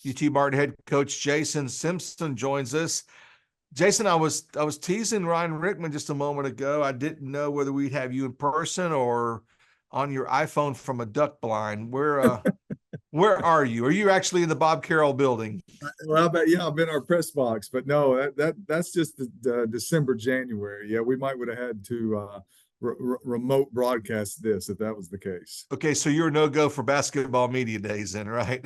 UT Martin head coach Jason Simpson joins us. Jason, I was teasing Ryan Rickman just a moment ago. I didn't know whether we'd have you in person or on your iPhone from a duck blind. Where are you? Are you actually in the Bob Carroll building? Well, yeah, I've been our press box, but no, that's just the December, January. Yeah, we might would have had to remote broadcast this if that was the case. Okay, so you're no go for basketball media days then, right?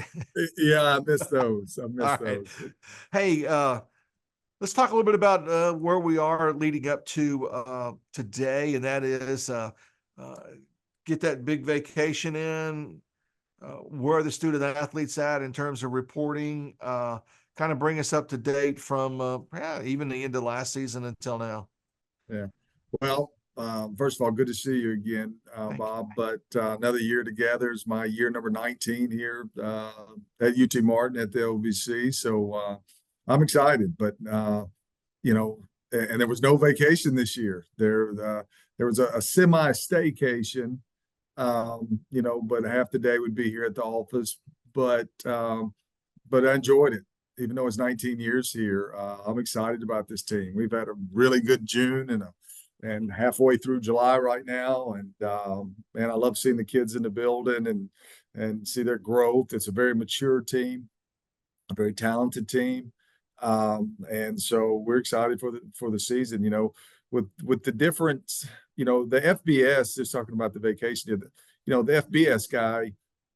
Yeah, I miss those. I miss All right. those. Hey, let's talk a little bit about where we are leading up to today, and that is uh, get that big vacation in. Where are the student athletes at in terms of reporting? Kind of bring us up to date from even the end of last season until now. Yeah. Well, first of all, good to see you again, Thank you. Bob. But another year together is my year number 19 here at UT Martin at the OVC. So I'm excited. But you know, and there was no vacation this year. There was a semi staycation. But half the day would be here at the office. But but I enjoyed it, even though it's 19 years here. I'm excited about this team. We've had a really good June and halfway through July right now, and I love seeing the kids in the building and see their growth. It's a very mature team, a very talented team, and so we're excited for the season. With the difference, the FBS, just talking about the vacation, the FBS guy,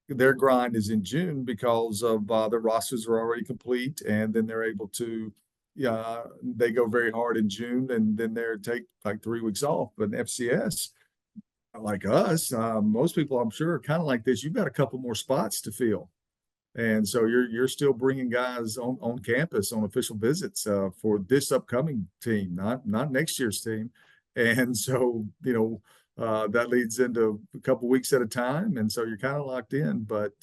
their grind is in June because of their rosters are already complete, and then they're able to, they go very hard in June, and then they take like 3 weeks off. But in FCS, like us, most people I'm sure are kind of like this. You've got a couple more spots to fill, and so you're still bringing guys on campus on official visits for this upcoming team, not next year's team, and so that leads into a couple weeks at a time, and so you're kind of locked in. But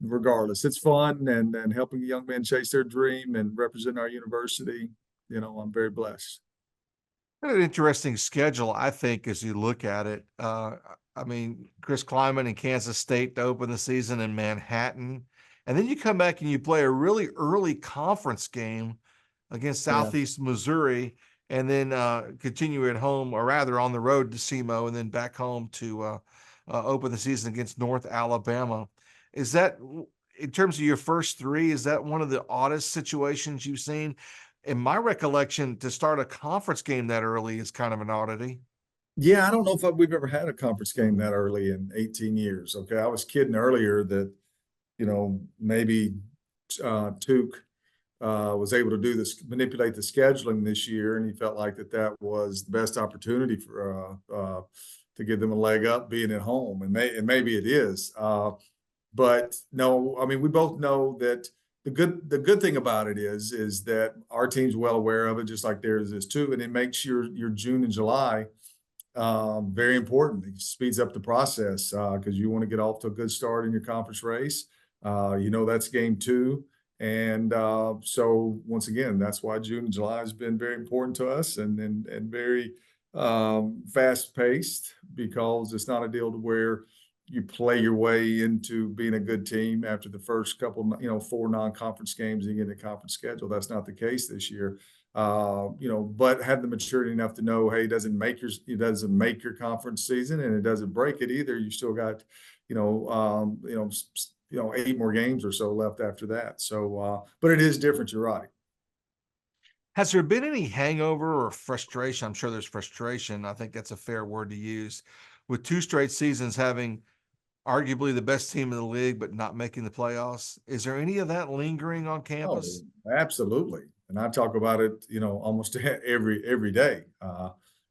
regardless, it's fun and helping young men chase their dream and represent our university. I'm very blessed. An interesting schedule, I think, as you look at it. Chris Kleiman in Kansas State to open the season in Manhattan. And then you come back and you play a really early conference game against Yeah. Southeast Missouri, and then continue at home, or rather on the road to SEMO, and then back home to open the season against North Alabama. Is that, in terms of your first three, is that one of the oddest situations you've seen? In my recollection, to start a conference game that early is kind of an oddity. Yeah, I don't know if we've ever had a conference game that early in 18 years. Okay, I was kidding earlier that maybe Tuke was able to do this, manipulate the scheduling this year, and he felt like that was the best opportunity for to give them a leg up being at home, and maybe it is. But no, I mean, we both know that the good thing about it is that our team's well aware of it, just like theirs is too, and it makes your June and July very important. It speeds up the process because you want to get off to a good start in your conference race. That's game two. And so once again, that's why June and July has been very important to us and very fast paced, because it's not a deal to where you play your way into being a good team after the first couple, 4 non-conference games and you get a conference schedule. That's not the case this year. But have the maturity enough to know, hey, it doesn't make your conference season, and it doesn't break it either. You still got, 8 more games or so left after that. So, but it is different. You're right. Has there been any hangover or frustration? I'm sure there's frustration. I think that's a fair word to use, with 2 straight seasons having arguably the best team in the league, but not making the playoffs. Is there any of that lingering on Oh, campus? absolutely. And I talk about it, almost every day.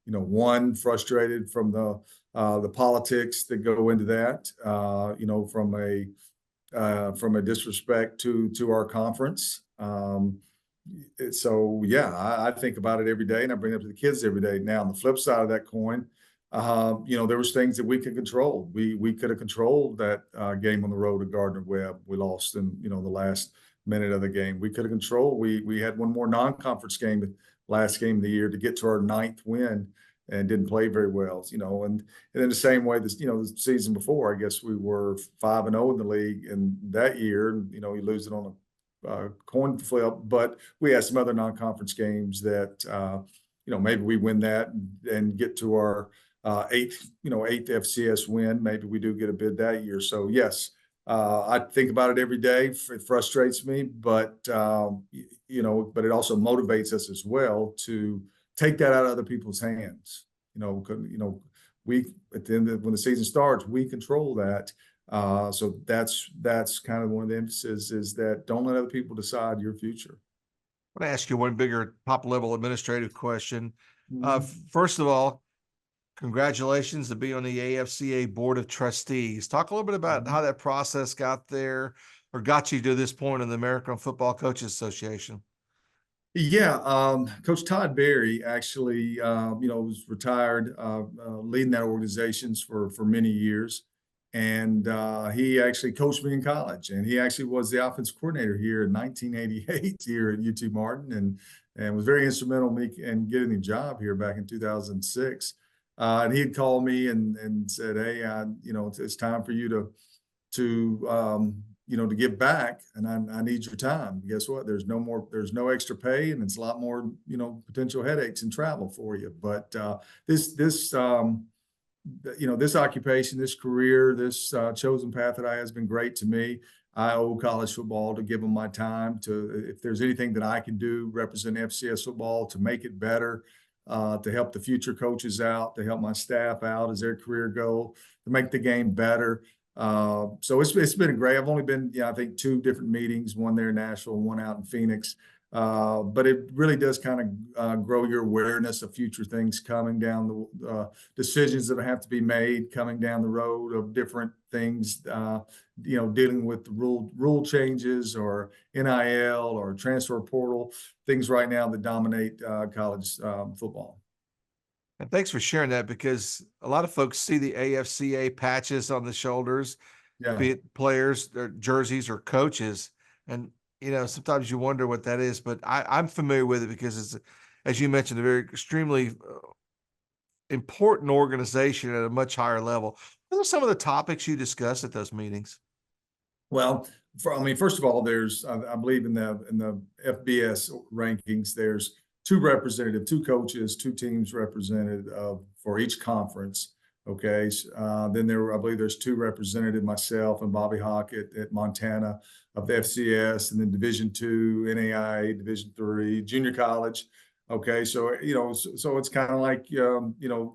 One, frustrated from the politics that go into that. From a disrespect to our conference. So yeah, I think about it every day, and I bring it up to the kids every day. Now, on the flip side of that coin, there was things that we could control. We could have controlled that game on the road at Gardner Webb. We lost in the last minute of the game. We could have controlled. We had one more non-conference game, last game of the year, to get to our 9th win, and didn't play very well. And in the same way, the season before, I guess we were 5-0 in the league, and that year, you lose it on coin flip, but we had some other non-conference games that maybe we win that and get to our eighth FCS win. Maybe we do get a bid that year. So yes, I think about it every day. It frustrates me, but but it also motivates us as well to take that out of other people's hands. We at the end of when the season starts, we control that. So that's kind of one of the emphasis is that don't let other people decide your future. I want to ask you one bigger top level administrative question. Mhm. First of all, congratulations to be on the AFCA Board of Trustees. Talk a little bit about how that process got there or got you to this point in the American Football Coaches Association. Yeah, Coach Todd Berry actually, was retired, leading that organizations for many years, and he actually coached me in college, and he actually was the offensive coordinator here in 1988 here at UT Martin, and was very instrumental in me in getting the job here back in 2006. And he had called me and said, "Hey, it's time for you to give back, and I need your time." Guess what? There's no extra pay, and it's a lot more, potential headaches and travel for you. But this this occupation, this career, this chosen path that I has been great to me. I owe college football to give them my time to, if there's anything that I can do, represent FCS football to make it better, to help the future coaches out, to help my staff out as their career go, to make the game better. So it's been great. I've only been, I think 2 different meetings, one there in Nashville, one out in Phoenix. But it really does kind of grow your awareness of future things coming down the decisions that have to be made coming down the road of different things, dealing with the rule changes or NIL or transfer portal, things right now that dominate college football. And thanks for sharing that because a lot of folks see the AFCA patches on the shoulders, Yeah. be it players, or jerseys, or coaches. And, sometimes you wonder what that is, but I'm familiar with it because it's, as you mentioned, a very extremely important organization at a much higher level. What are some of the topics you discuss at those meetings? Well, first of all, there's I believe in the FBS rankings, there's 2 coaches, 2 teams represented for each conference. Okay, then I believe there's 2 represented, myself and Bobby Hawk at Montana of the FCS, and then Division II, NAIA, Division III, junior college. Okay, so so it's kind of like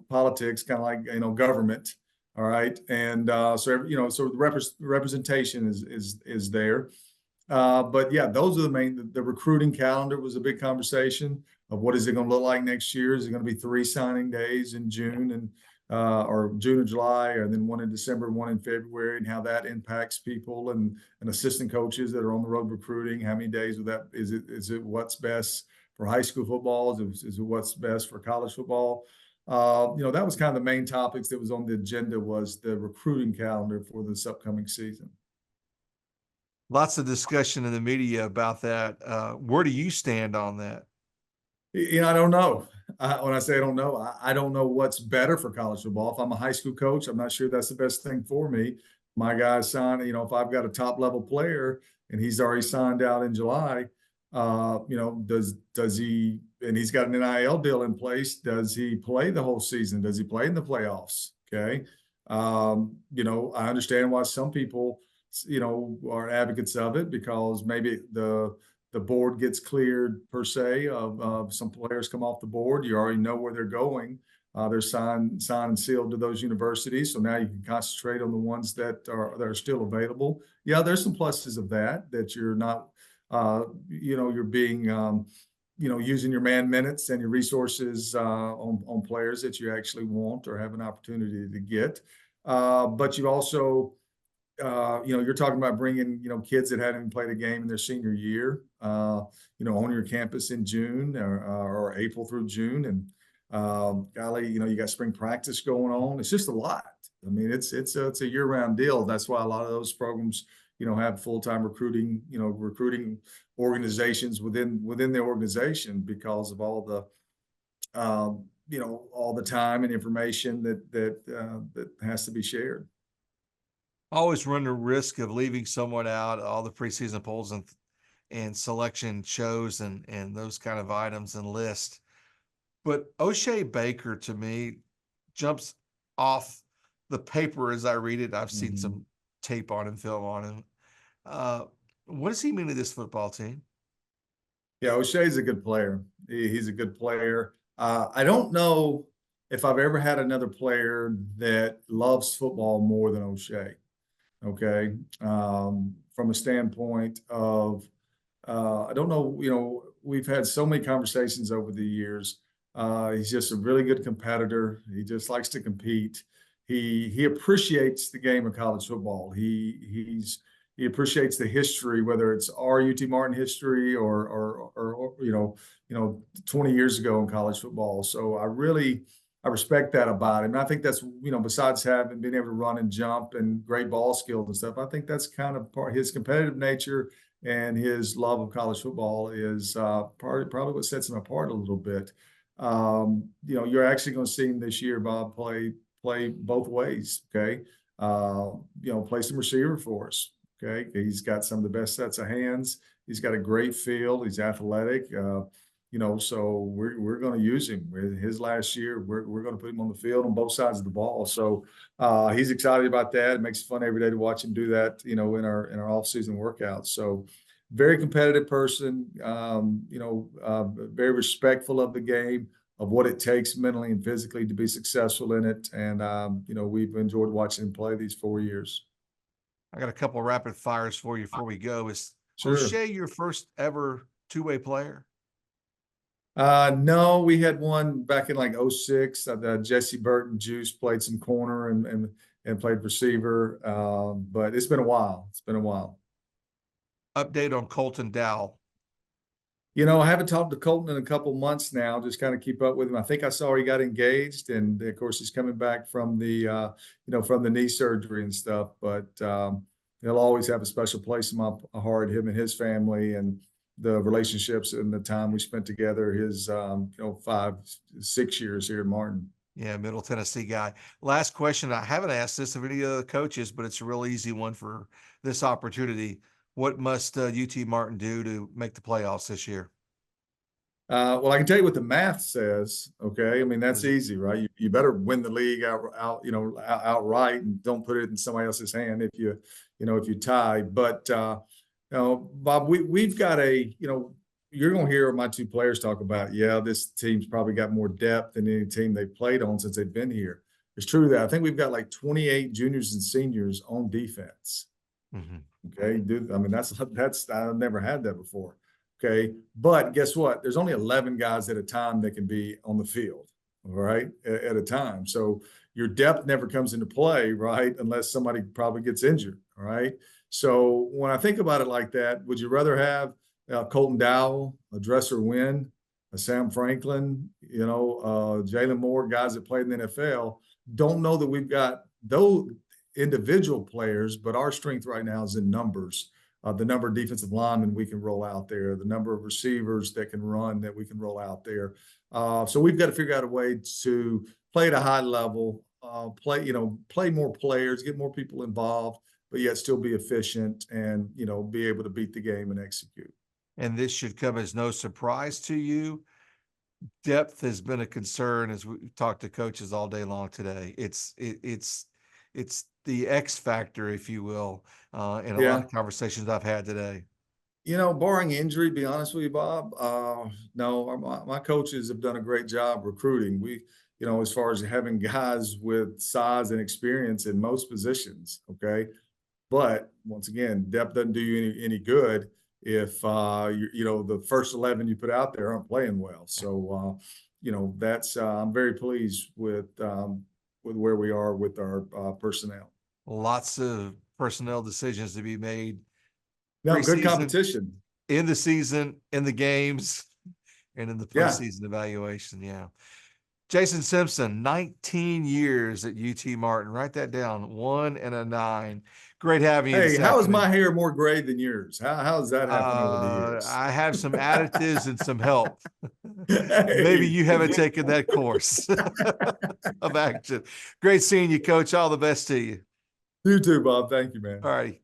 politics, kind of like government. All right, and so the representation is there. But yeah, those are the main. The recruiting calendar was a big conversation of what is it going to look like next year. Is it going to be 3 signing days in June and or June and July, and then 1 in December, 1 in February, and how that impacts people and assistant coaches that are on the road recruiting? How many days of that is it? Is it what's best for high school football? Is it what's best for college football? That was kind of the main topics that was on the agenda, was the recruiting calendar for this upcoming season. Lots of discussion in the media about that. Where do you stand on that? I don't know. When I say I don't know, I don't know what's better for college football. If I'm a high school coach, I'm not sure that's the best thing for me. My guy's signed, if I've got a top level player and he's already signed out in July, does he, and he's got an NIL deal in place, does he play the whole season? Does he play in the playoffs? Okay. I understand why some people, are advocates of it, because maybe the board gets cleared per se of some players come off the board. You already know where they're going. They're signed and sealed to those universities. So now you can concentrate on the ones that are still available. Yeah, there's some pluses of that you're not, you're being, using your man minutes and your resources on players that you actually want or have an opportunity to get. But you also, you're talking about bringing, kids that haven't played a game in their senior year, on your campus in June or April through June. And golly, you got spring practice going on. It's just a lot. I mean, it's a year-round deal. That's why a lot of those programs, have full-time recruiting organizations within the organization, because of all the, all the time and information that has to be shared. Always run the risk of leaving someone out all the preseason polls, and and selection shows and those kind of items and lists. But O'Shea Baker to me jumps off the paper as I read it. I've seen Mhm. some tape on him, film on him. Uh, what does he mean to this football team? Yeah, O'Shea's a good player. He's a good player. I don't know if I've ever had another player that loves football more than O'Shea. Okay, from a standpoint of I don't know, we've had so many conversations over the years. He's just a really good competitor. He just likes to compete. He appreciates the game of college football. He appreciates the history, whether it's our UT Martin history or 20 years ago in college football. So I respect that about him. And I think that's, besides having been able to run and jump and great ball skills and stuff, I think that's kind of part his competitive nature and his love of college football is probably what sets him apart a little bit. You're actually going to see him this year, Bob, play both ways. Okay, play some receiver for us. Okay, he's got some of the best sets of hands. He's got a great feel. He's athletic. So we're going to use him. His last year, we're going to put him on the field on both sides of the ball. So he's excited about that. It makes it fun every day to watch him do that. In our off season workouts. So very competitive person. Very respectful of the game, of what it takes mentally and physically to be successful in it. And we've enjoyed watching him play these 4 years. I got a couple of rapid fires for you before we go. Is Sure. O'Shea your first ever two-way player? No, we had one back in like '06. Jesse Burton Juice played some corner and played receiver. But it's been a while. It's been a while. Update on Colton Dowell. I haven't talked to Colton in a couple months now, just kind of keep up with him. I think I saw he got engaged, and of course he's coming back from the knee surgery and stuff. But he'll always have a special place in my heart, him and his family, and the relationships and the time we spent together. His 5, 6 years here in Martin. Yeah, Middle Tennessee guy. Last question. I haven't asked this of any of the coaches, but it's a real easy one for this opportunity. What must UT Martin do to make the playoffs this year? Well, I can tell you what the math says. Okay, I mean What that's is it? easy, right? You better win the league outright, and don't put it in somebody else's hand if you tie. But Bob, we've got you're going to hear my two players talk about. Yeah, this team's probably got more depth than any team they've played on since they've been here. It's true that I think we've got like 28 juniors and seniors on defense. Mm-hmm. Okay, dude. I mean, that's I've never had that before. Okay, but guess what? There's only 11 guys at a time that can be on the field. All right, at a time. So your depth never comes into play, right? Unless somebody probably gets injured. All right. So when I think about it like that, would you rather have Colton Dowell, a Dresser Wynn, a Sam Franklin, Jalen Moore, guys that played in the NFL? Don't know that we've got those individual players, but our strength right now is in numbers. The number of defensive linemen we can roll out there, the number of receivers that can run that we can roll out there. So we've got to figure out a way to play at a high level, play more players, get more people involved, but yet still be efficient and, be able to beat the game and execute. And this should come as no surprise to you. Depth has been a concern as we talked to coaches all day long today. It's the X factor, if you will, in a lot Yeah. of conversations I've had today. Barring injury, to be honest with you, Bob, no, my coaches have done a great job recruiting. As far as having guys with size and experience in most positions, okay? But once again, depth doesn't do you any good if the first 11 you put out there aren't playing well. So that's I'm very pleased with where we are with our personnel. Lots of personnel decisions to be made Now, good preseason, competition. in the season, in the games, and in the Yeah. postseason evaluation. Yeah. Jason Simpson, 19 years at UT Martin. Write that down. 1 and a 9. Great having you Hey, this how is my afternoon. hair more gray than yours? How does that happen over the years? I have some additives and some help. Maybe Hey. you haven't taken that course of action. Great seeing you, Coach. All the best to you. You too, Bob. Thank you, man. All righty.